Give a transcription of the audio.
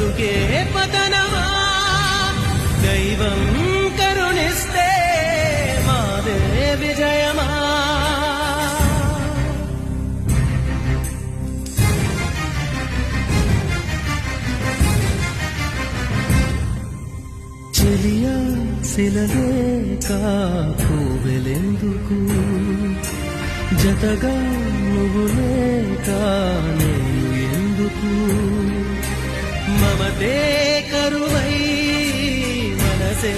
బ్రతుకే పతనమా దైవం కరుణిస్తే మాదే విజయమా చెలియా శిలలేక కోవెలెందుకు జతగా నువ్వు లేక నేను ఎందుకు మమతే కరువై మనసే